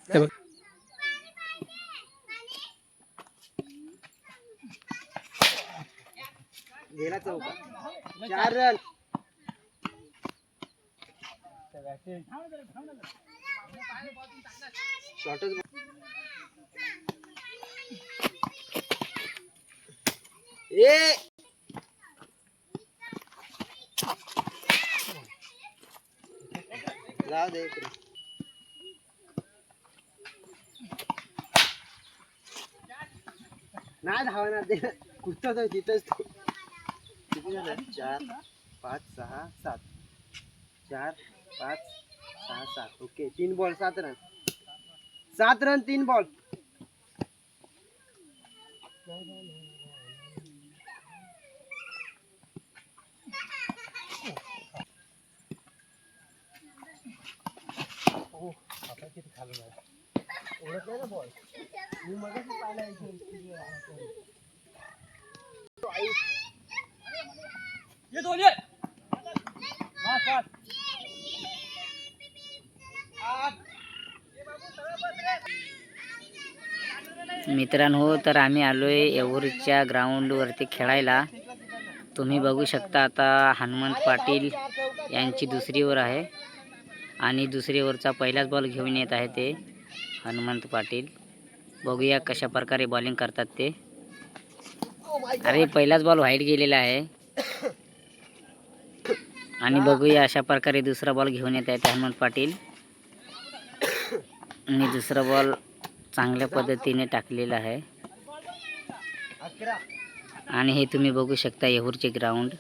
हे बघ. गेला चौका 4 रन. शॉटच ए जाऊ दे इकडे. नाही धावणार ते कुठं तो तिथंच तो. किती झालं 4 5 6 7 4 5 6 7. Okay 3 ball 7 run. 7 run 3 ball. किती खाली ओळख नाही ना बॉल. मी मगाशी पाहिला ये दोन ये मार मार. मित्रांनो, तर आम्ही आलोय येऊरच्या ग्राउंडवरती खेळायला. तुम्ही बघू शकता आता हनुमंत पाटील यांची दुसरी ओव्हर आहे आणि दुसरी ओव्हरचा पहिलाच बॉल घेऊन येत आहे ते हनुमंत पाटील. बघूया कशा प्रकारे बॉलिंग करतात ते. अरे पहिलाच बॉल व्हाईट गेलेला आहे आणि बघूया अशा प्रकारे दुसरा बॉल घेऊन येत आहेत हनुमंत पाटील आणि दुसरा बॉल चांगल्या पद्धतीने टाकलेला आहे. आणि हे तुम्ही बघू शकता येऊरचे ग्राउंड.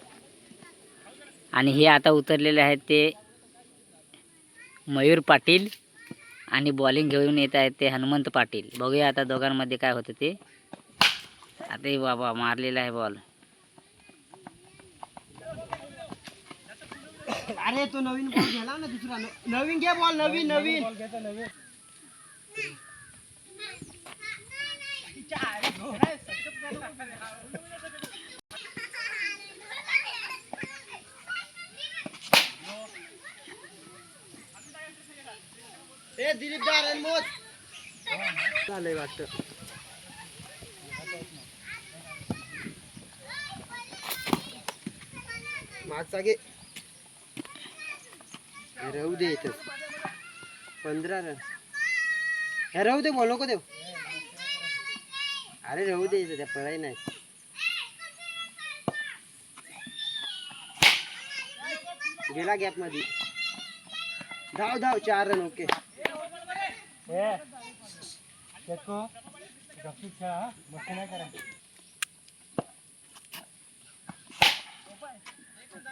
आणि हे आता उतरलेले आहेत ते मयूर पाटील आणि बॉलिंग घेऊन येत आहेत ते हनुमंत पाटील. बघूया आता दोघांमध्ये काय होतं ते. आता बाबा मारलेला आहे बॉल. अरे तो नवीन बॉल गेला ना दुसरा. नवीन घे बॉल. नवीन ए दिलीप दा रन मोज झालंय वाटतं. मागचा घे. राहू दे इथं 15 रन. हे राहू दे बोल नको देव. अरे राहू दे इथं त्या पळाई नाही. गेला गॅप मध्ये. धाव 4 रन. ओके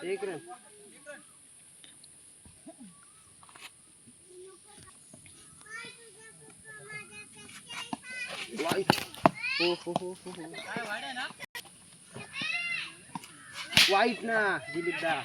एक रन. वाईट. हो वाईट ना दिलीप दा.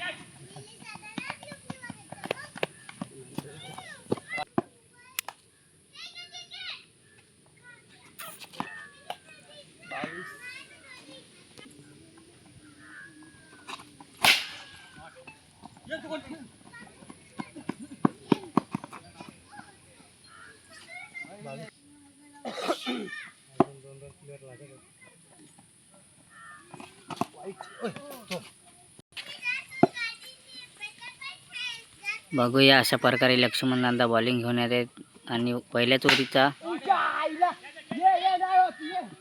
बघूया अशा प्रकारे लक्ष्मण नांदा बॉलिंग घेऊन येत आहेत आणि पहिल्याच ओव्हरीचा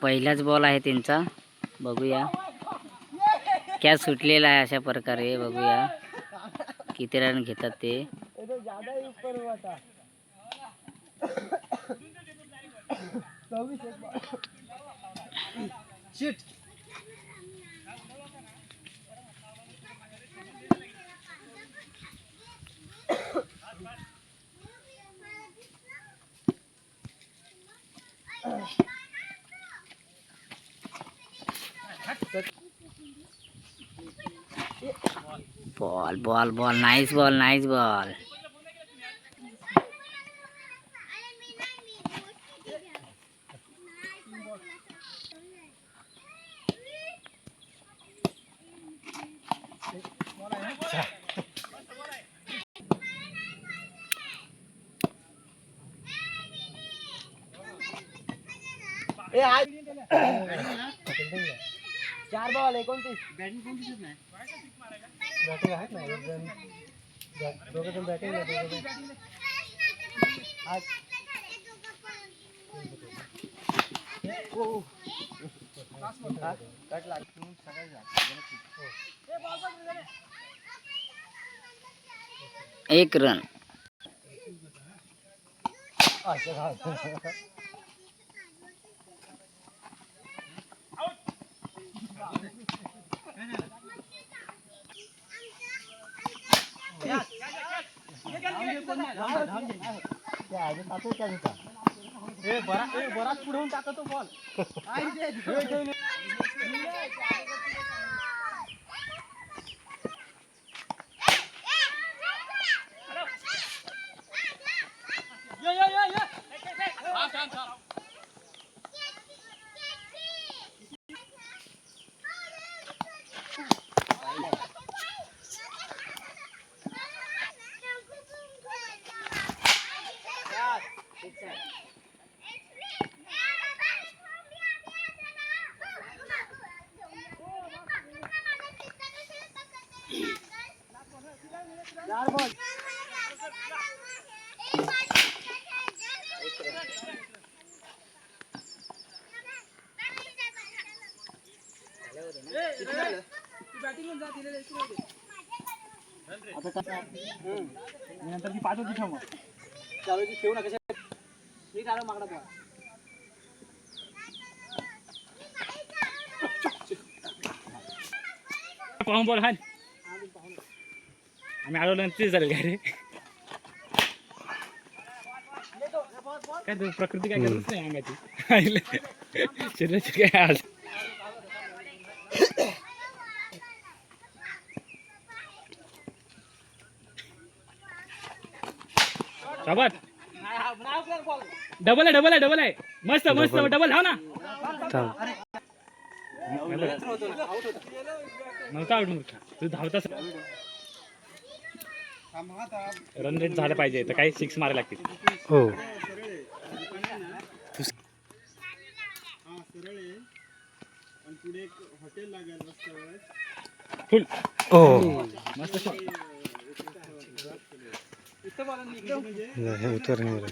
पहिलाच बॉल आहे त्यांचा. बघूया कॅच सुटलेला आहे. अशा प्रकारे बघूया किती रन घेतात ते. Ball nice ball. 4 ball 29. Batting कोण दिसत नाही. बॅटिंग आहेत ना एक जण दोघं जण बॅटिंग आज कट लागून एक रन. बराच पुढे टाकतो बॉल. नंतर ती पाच होती ठेव. चालू ठेवू नका. मी आलो मागडा बॉल. पाहून बॉल हाय. आम्ही आलो नंतर झालं काय रे. काय प्रकृती काय करतच नाही अंगाची. शरीराची काय आज. शाबास. डबल आहे. मस्त डबल धाव ना. नव्हता आउट मूर्खा. तू धावतास. रन रेट झालं पाहिजे तर काही 6 मारे लागतील. हो फुल. मस्त शॉट. उत्तर नाही.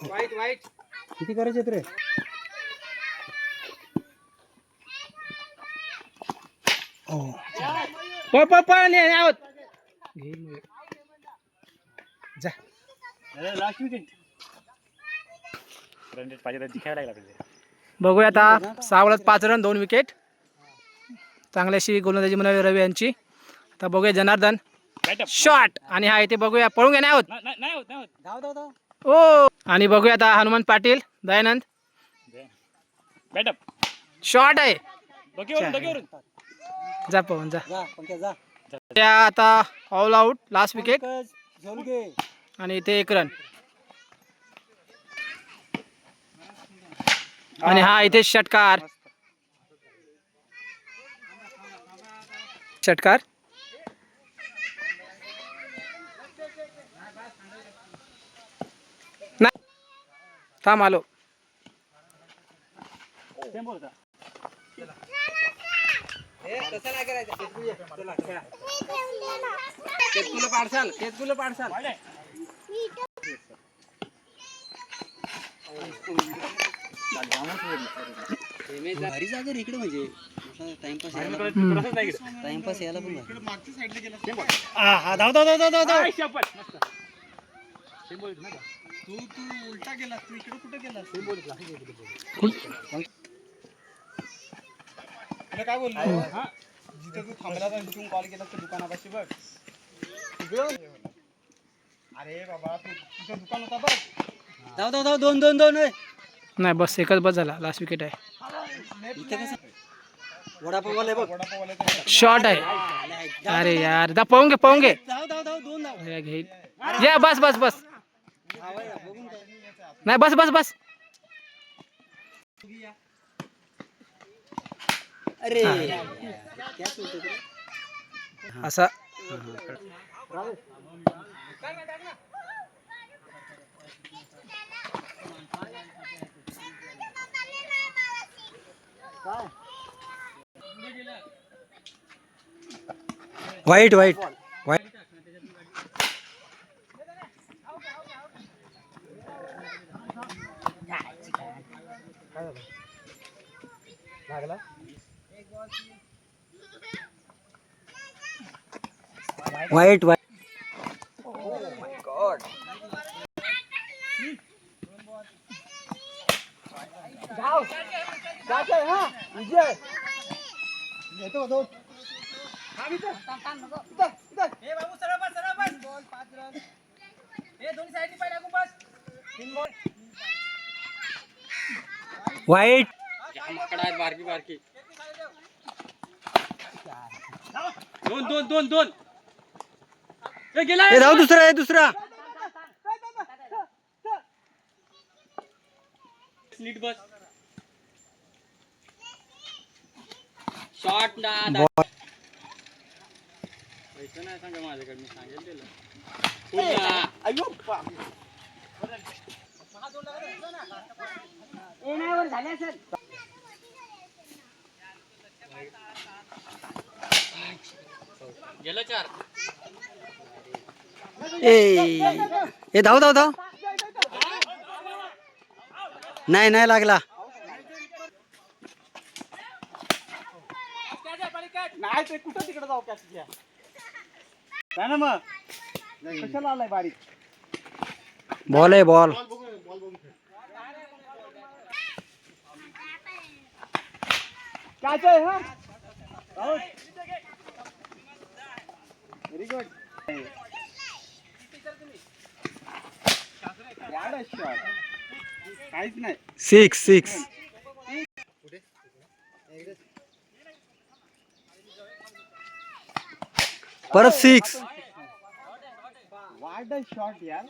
वाईट किती करायचे रे. जा लास्ट विकेट. रन रेट पाहिजे तर जिंकायला लागला. बघूया आता 6 बॉलात 5 रन 2 विकेट. चांगल्याशी गोलंदाजी म्हणावी रवी यांची. आता बघूया जनार्दन शॉट आणि हा इथे बघूया पळून घ्या. नाही होत. ओ आणि बघूया आता हनुमान पाटील दयानंद. बॅटअप शॉट आहे. जा पवन जा. त्या आता ऑल आउट लास्ट विकेट आणि इथे 1 रन. आणि हा इथे षटकार. नाही थांब आलो. भारी जागा रे इकडे. म्हणजे टाइमपास यायला पण तू उलटा गेला. तू इकडे कुठे गेला. काय बोललो जिथे तू थांबला तिथून कॉल केला तर दुकानापाशी बघ. अरे बाबा तू तुझं दुकान होता बघ. धाव 2 नाही बस एकच बस झाला. लास्ट विकेट आहे. वडापाववाले बघ. वडापाववाले शॉट आहे. अरे यार दा पाहून घे 2 घेईल. या बस नाही बस. अरे असा व्हाईट व्हाईट व्हाईट लागला व्हाईट व्हाईट व्हाईट बारकी बारकी दोन दोन दोन दोन गेला हे जाऊ दुसरा आहे दुसरा नीट बस शॉट ना पैसे नाही सांगा माझ्याकडे मी सांगेल त्याला गेलं 4 ए धाव धाव धाव नाही नाही लागला नाही ते कुठं तिकडे जाऊ कॅच घ्या काय ना मग कशाला आलाय बारीक बॉल आहे बॉल कॅच आहे हा व्हेरी गुड काहीच नाही 6 परत 6 वाट शॉट यार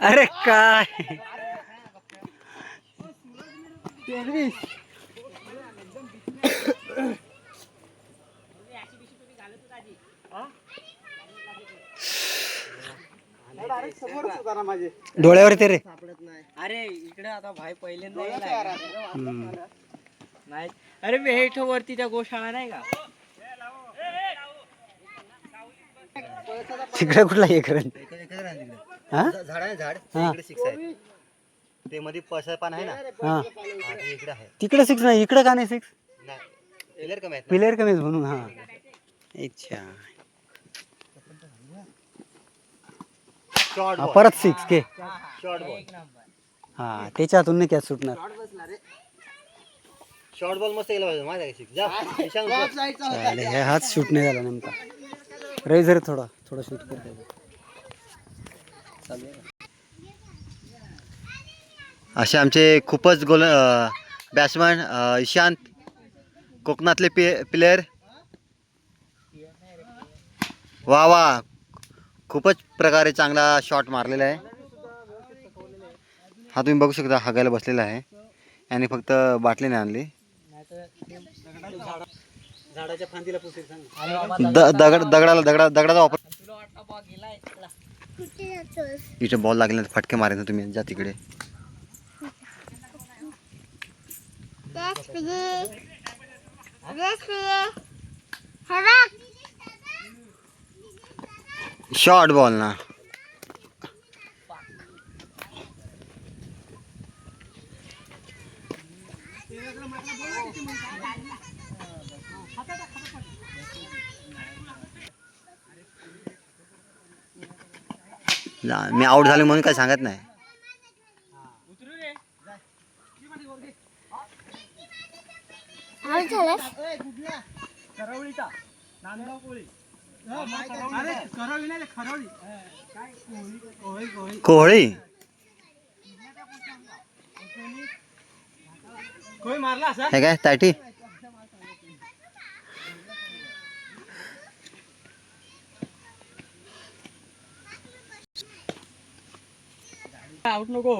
अरे काय डोळ्यावर ते रे अरे इकडे आता भाई पहिल्यांदा नाही अरे वेठ वरती त्या गोशाळा नाही का तिकडे कुठला हे करेन झाड आहे झाड इकडे 6 आहे ते मध्ये पसर पान आहे ना हा ते इकडे आहे तिकडे 6 नाही इकडे का नाही 6 नाही प्लेयर कमी आहेत ना. प्लेयर कमी आहेत म्हणून हा अच्छा शॉर्ट हा, बॉल परत 6 के शॉर्ट बॉल हा त्याच्यातून नाही कॅच सुटणार शॉर्ट बॉल मस्त गेला पाहिजे माहिती आहे का शिक जा निशांत बॉल. चालेल, हे हात शूट नाही झाला नेमका रेझर थोडा शूट करता येतो असे आमचे खूपच गोल बॅट्समॅन ईशांत कोकणातले प्लेयर वा वा खूपच प्रकारे चांगला शॉट मारलेला आहे हा तुम्ही बघू शकता हागायला बसलेला आहे आणि फक्त बाटली नाही आणली झाडाच्या फांदीला पुसेल दगडाचा वापर इथे बॉल लागले फटके मारे तुम्ही जा तिकडे शॉर्ट बॉल ना मी आउट झाले म्हणून काय सांगत नाही कोहळी हे काय ताटी आउट नको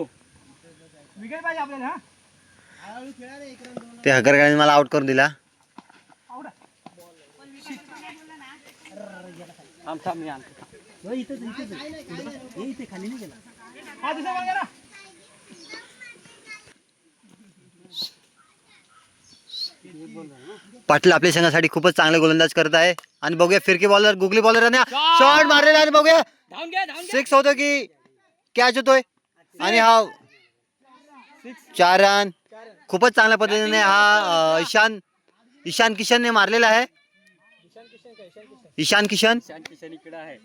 विकेट पाहिजे आपल्याला ते हगरगाने मला आउट करून दिला थांब मी आणतो इथे खाली नाही गेला हा दुसरा बॉल करा पाटील आपल्या संघासाठी खूपच चांगले गोलंदाज करत आहे. आणि बघूया फिरकी बॉलर गुगली बॉलर आणि शॉट मारलेला आहे. बघूया सिक्स होतो की कॅच होतोय. आणि हा 4 रन. खूपच चांगल्या पद्धतीने हा ईशान किशनने मारलेला आहे. ईशान किशन इकडे आहे.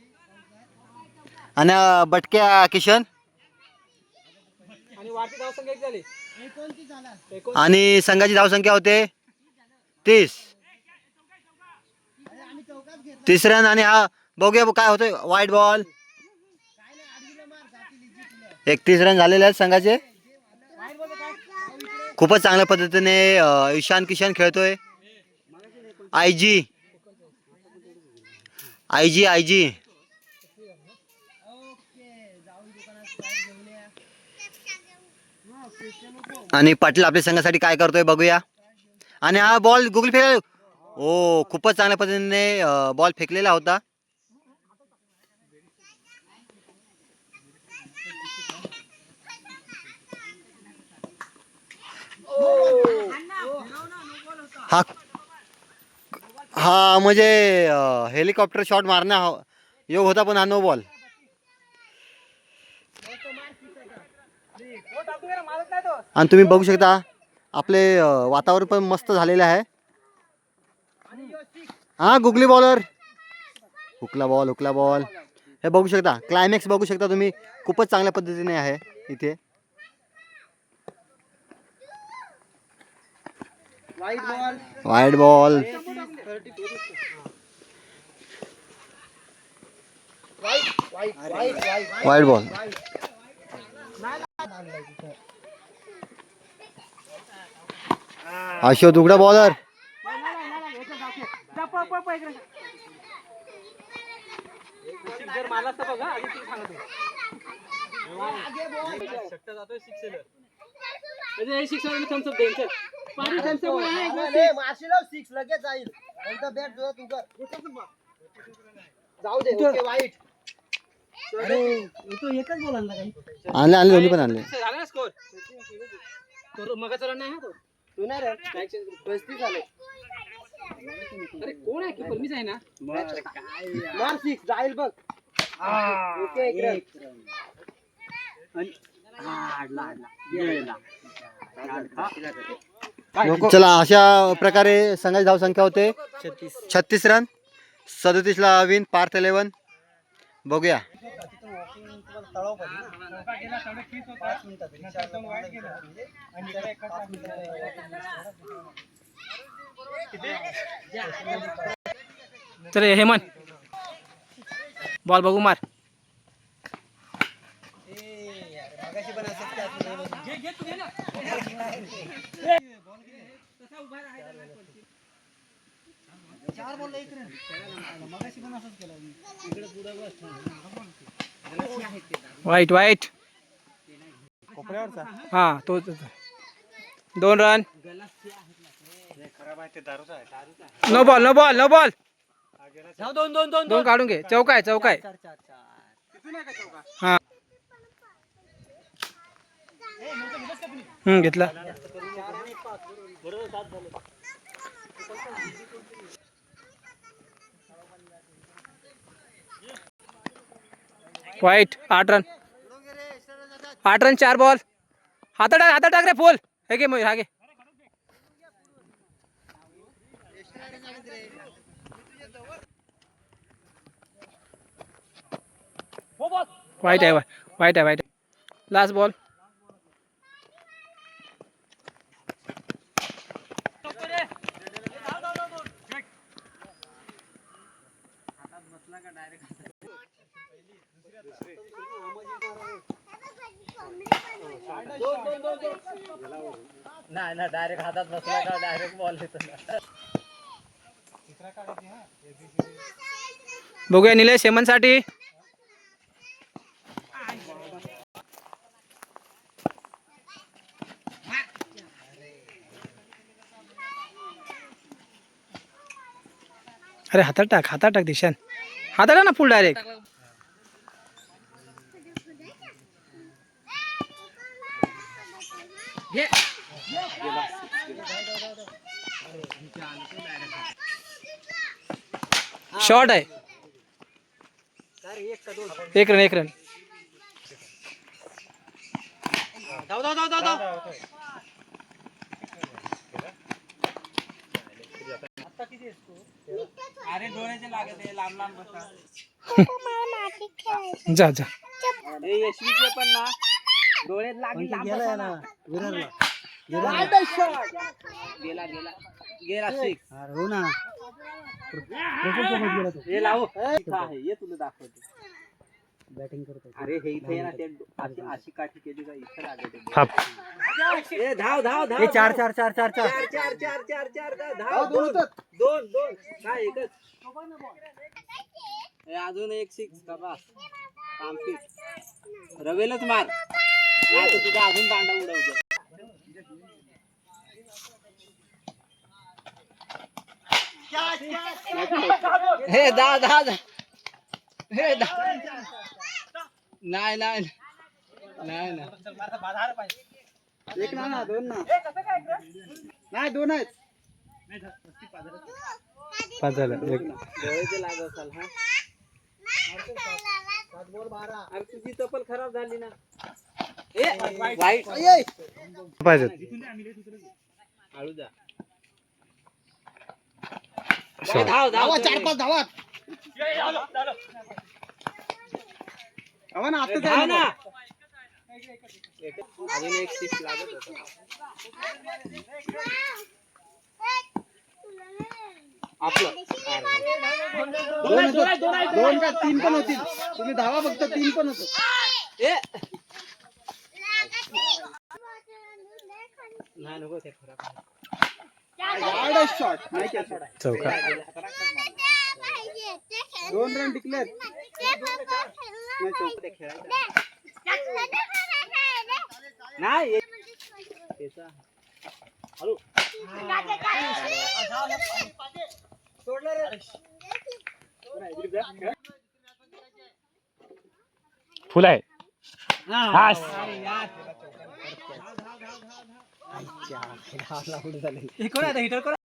आणि बटक्या किशन. आणि वाढती धावसंख्या किती झाली? आणि संघाची धावसंख्या होते 30 रन. आणि हा बघूया काय होतोय. वाईट बॉल. 31 रन झालेले आहेत संघाचे. खूपच चांगल्या पद्धतीने ईशान किशन खेळतोय. आयजी आणि पाटील आपल्या संघासाठी काय करतोय बघूया. आणि हा बॉल गुगली फेक. ओ खूपच चांगल्या पद्धतीने बॉल फेकलेला होता. हा हा म्हणजे हेलिकॉप्टर शॉट मारण्या योग होता पण हा नो बॉल. आणि तुम्ही बघू शकता आपले वातावरण पण मस्त झालेलं आहे. हा गुगली बॉलर. हुकला बॉल. हे बघू शकता क्लायमॅक्स बघू शकता तुम्ही. खूपच चांगल्या पद्धतीने आहे इथे. वाईट बॉल. अशोक उघडा बॉलर. जर मारला तर बघा आधी तू सांगतो. शकता जातोय 6 एलर. म्हणजे हे 6 एलर थम्स अप देईल चल. पाणी थम्स अप आहे एक मारशील 6 लगेच जाईल. नंतर बॅट जोरात तू कर. जाऊ दे. ओके वाईट. अरे तो एकच बोलायला काही. आणले दोन्ही पण आणले. झाला ना स्कोर. तो मगाचा रन नाही हा तो. तू नाही रे. 35 झाले. अरे कोण आहे कीपर मीच आहे ना. मार 6 जाईल बघ. ओके एक रन. चला अशा प्रकारे संघाची धावसंख्या होते 36 रन. 37 ला विन पार्थ 11. बघूया चल हेमंत बॉल बघू मार. वाईट हा तो 2 रन. No ball. दोन काढून घे. चौका आहे. हा घेतला. वाईट 8 रन. 4 बॉल. हाता टाक रे फुल. हे घे मयूर. हा घे. वाईट आहे. Last ball. नाही ना डायरेक्ट हातात बसला का डायरेक्ट बॉल येतो. बघूया निलेश हेमंतसाठी. अरे हातात टाक दिशान. हातात टाक ना फुल डायरेक्ट. शॉर्ट आहे. एक रन एक रन. धाव धाव धाव धाव धाव. अरे डोळ्याचे लागत आहे, लांब लांब बसा. जा जा. ए यशवीचे पण ना डोळ्यात लागली, लांब बसा ना. गेला गेला गेला सिक्स. हो ना. हे लाव इथं आहे, ये तुला दाखवतो. बॅटिंग करतो. अरे हे इथे आहे ना, ते अशी काठी केली का इथं लागत आहे. हाप. ए धाव धाव धाव. हे चार चार चार चार चार. चार चार चार चार चार धाव. दोन दोन दोन काय एकच. ए, अजून एक सिक्स का बस. काम फिट. रवेलच मार नाही तर तुझा अजून दांडा उडवतो. हे दा दा दा. हे दा. नाही नाही नाही नाही. एक ना दोन ना. नाही दोन आहेत. पाच झालं. डोळ्याचे लागव असाल हा. अरे तुझी चप्पल खराब झाली ना. ए वाईट पाहिजे. हळू जा. शॉर्ट. धाव धाव. चार पाच धावा. ना आता धाव ना. अजून एक सिक्स लागत होता. आपलं दोन का तीन पण होतील. तुम्ही धावा फक्त तीन पण होत. ए नाही नको ते खराब. शॉट नाही catch. चौका. दोन रन डिक्लेअर. नाही त्याचा हॅलो फुल आहे. हास. हिटर